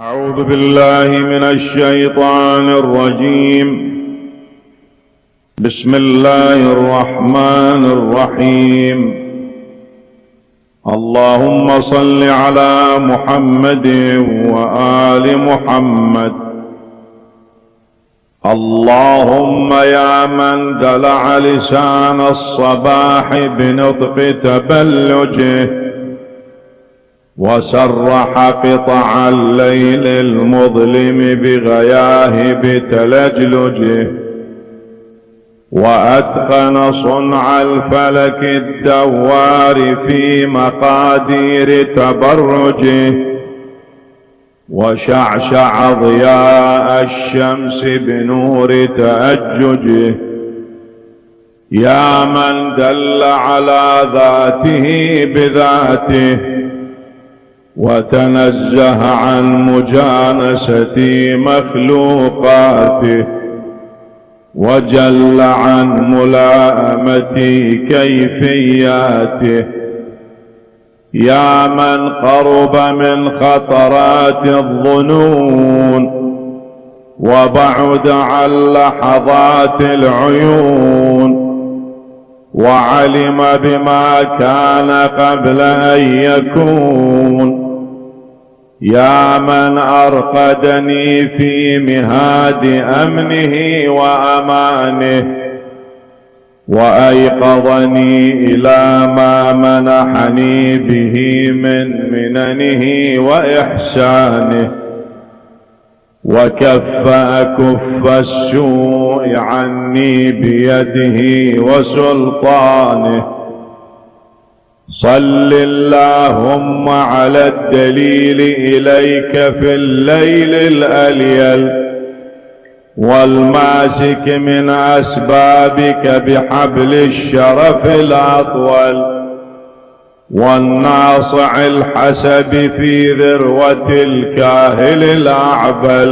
أعوذ بالله من الشيطان الرجيم. بسم الله الرحمن الرحيم. اللهم صل على محمد وآل محمد. اللهم يا من دلع لسان الصباح بنطق تبلجه وسرح قطع الليل المظلم بغياهب تلجلجه وأتقن صنع الفلك الدوار في مقادير تبرجه وشعشع ضياء الشمس بنور تأججه. يا من دل على ذاته بذاته وتنزه عن مجانسة مخلوقاته وجل عن ملائمة كيفياته. يا من قرب من خطرات الظنون وبعد عن لحظات العيون وعلم بما كان قبل أن يكون. يا من أرقدني في مهاد أمنه وأمانه وأيقظني إلى ما منحني به من مننه وإحسانه وكف أكف السوء عني بيده وسلطانه. صل اللهم على الدليل إليك في الليل الأليل والماسك من أسبابك بحبل الشرف الأطول والناصع الحسب في ذروة الكاهل الأعبل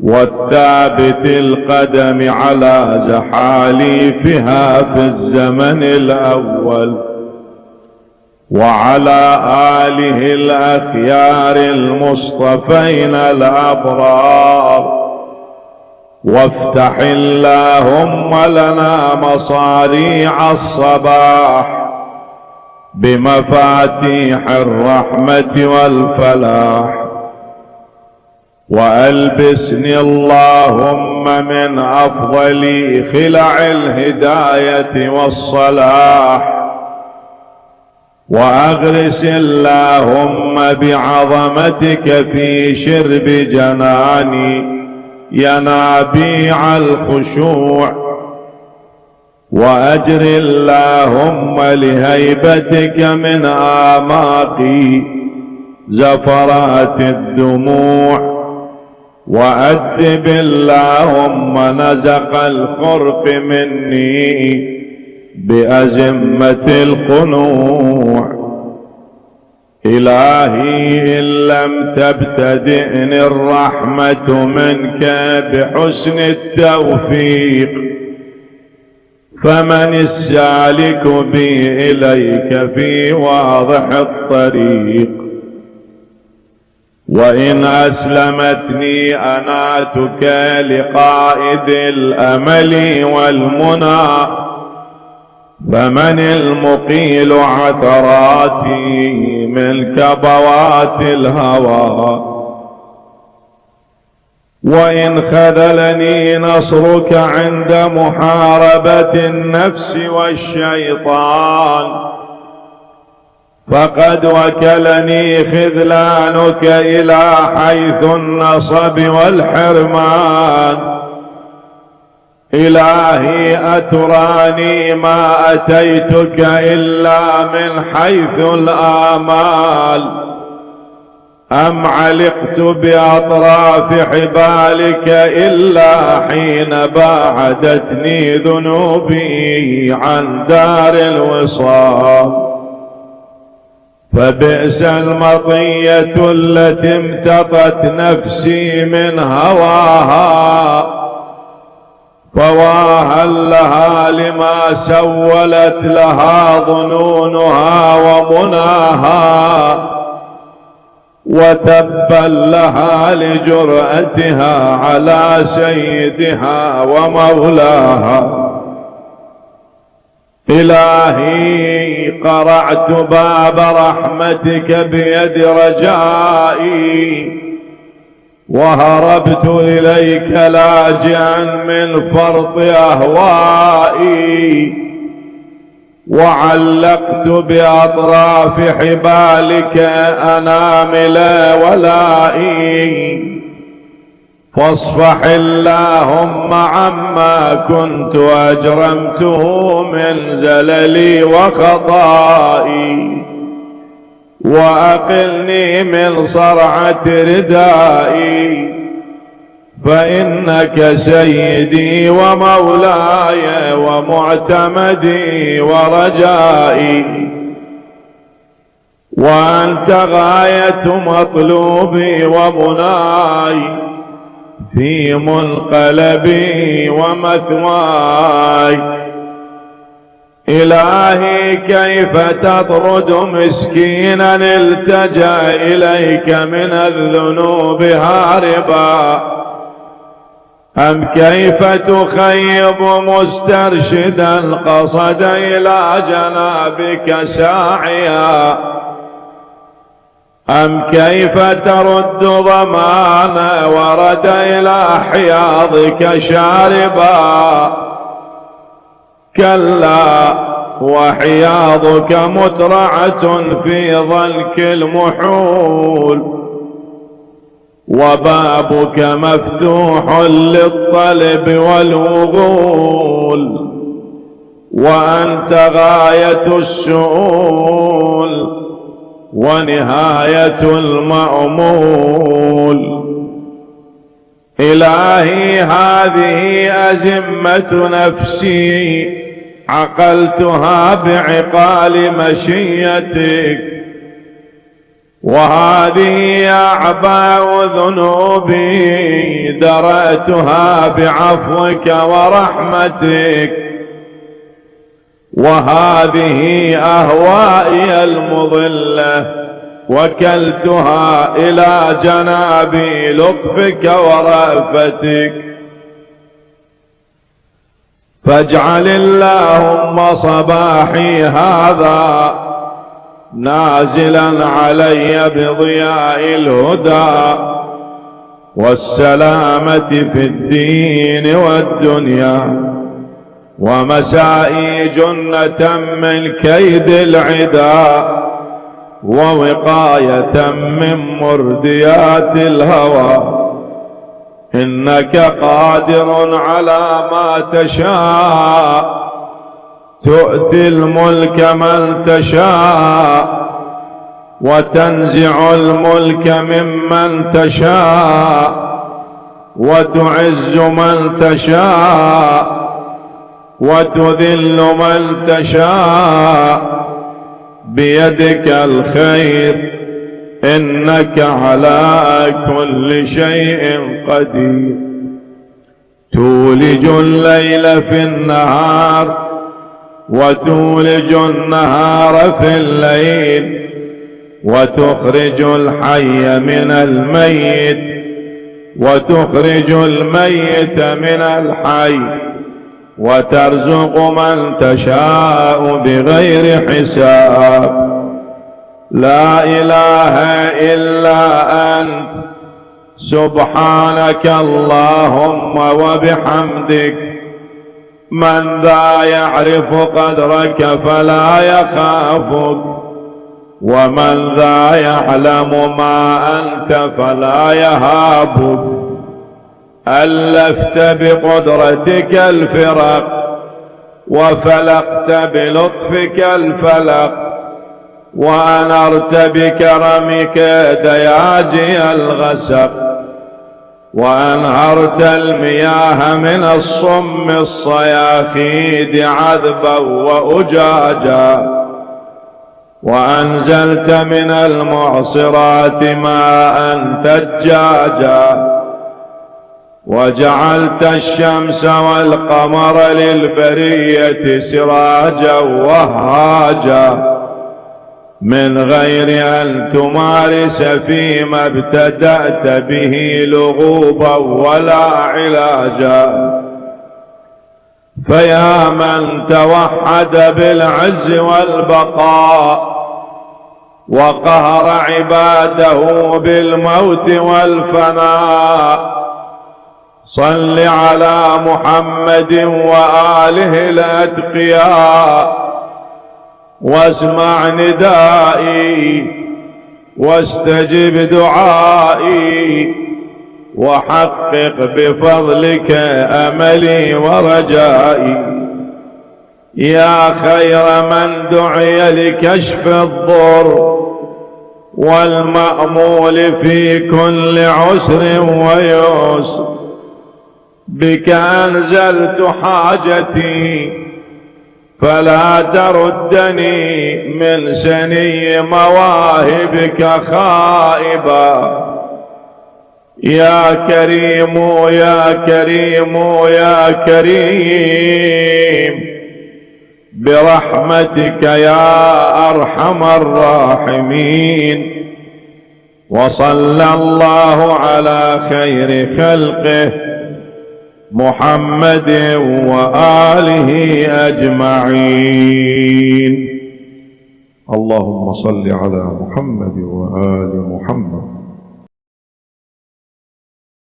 والثابت القدم على زحاليفها في الزمن الأول وعلى آله الأخيار المصطفين الأبرار. وافتح اللهم لنا مصاريع الصباح بمفاتيح الرحمة والفلاح وألبسني اللهم من أفضل خلع الهداية والصلاح وأغرس اللهم بعظمتك في شرب جناني ينابيع الخشوع وأجر اللهم لهيبتك من آماقي زفرات الدموع وأدب اللهم نزق الخرق مني بأزمة القنوع. إلهي إن لم تبتدئني الرحمة منك بحسن التوفيق فمن السالك بي إليك في واضح الطريق. وإن أسلمتني أناتك لقائد الأمل والمنى فمن المقيل عثراتي من كبوات الهوى. وإن خذلني نصرك عند محاربة النفس والشيطان فقد وكلني خذلانك إلى حيث النصب والحرمان. إلهي أتراني ما أتيتك إلا من حيث الآمال أم علقت بأطراف حبالك إلا حين باعدتني ذنوبي عن دار الوصال. فبئس المطية التي امتطت نفسي من هواها فواها لها لما سولت لها ظنونها ومناها وتبا لها لجرأتها على سيدها ومولاها. إلهي قرعت باب رحمتك بيد رجائي، وهربت إليك لاجئا من فرط أهوائي، وعلقت بأطراف حبالك أنامل ولائي، فاصفح اللهم عما كنت أجرمته من زللي وخطائي، وأقلني من صرعة ردائي، فإنك سيدي ومولاي ومعتمدي ورجائي، وأنت غاية مطلوبي ومناي في منقلبي ومثواي. إلهي كيف تطرد مسكينا التجأ إليك من الذنوب هاربا، أم كيف تخيب مسترشدا قصد إلى جنابك ساعيا، أم كيف ترد ضمانا ورد إلى حياضك شاربا. كلا، وحياضك مترعة في ضلك المحول، وبابك مفتوح للطلب والوغول، وأنت غاية السؤول ونهاية المأمول. إلهي هذه أزمة نفسي عقلتها بعقال مشيتك، وهذه أعباء ذنوبي درأتها بعفوك ورحمتك، وهذه أهوائي المضلة وكلتها إلى جناب لطفك ورأفتك. فاجعل اللهم صباحي هذا نازلا علي بضياء الهدى والسلامة في الدين والدنيا، ومسائي جنة من كيد العدا، ووقاية من مرديات الهوى. إنك قادر على ما تشاء، تؤتي الملك من تشاء، وتنزع الملك ممن تشاء، وتعز من تشاء، وتذل من تشاء، بيدك الخير، إنك على كل شيء قدير. تولج الليل في النهار، وتولج النهار في الليل، وتخرج الحي من الميت، وتخرج الميت من الحي، وترزق من تشاء بغير حساب. لا إله إلا أنت، سبحانك اللهم وبحمدك. من ذا يعرف قدرك فلا يخافك، ومن ذا يعلم ما أنت فلا يهابك. ألفت بقدرتك الفرق، وفلقت بلطفك الفلق، وأنرت بكرمك دياجي الغسق، وأنهرت المياه من الصم الصياخيد عذبا وأجاجا، وأنزلت من المعصرات ماء ثجاجا، وجعلت الشمس والقمر للبرية سراجا وهاجا، من غير أن تمارس فيما ابتدأت به لغوبا ولا علاجا. فيا من توحد بالعز والبقاء وقهر عباده بالموت والفناء، صل على محمد وآله الأتقياء واسمع ندائي واستجب دعائي وحقق بفضلك أملي ورجائي. يا خير من دعي لكشف الضر والمأمول في كل عسر ويسر، بك أنزلت حاجتي فلا تردني من سني مواهبك خائبا. يا كريم يا كريم يا كريم برحمتك يا أرحم الراحمين. وصلى الله على خير خلقه محمد وآله أجمعين. اللهم صل على محمد وآل محمد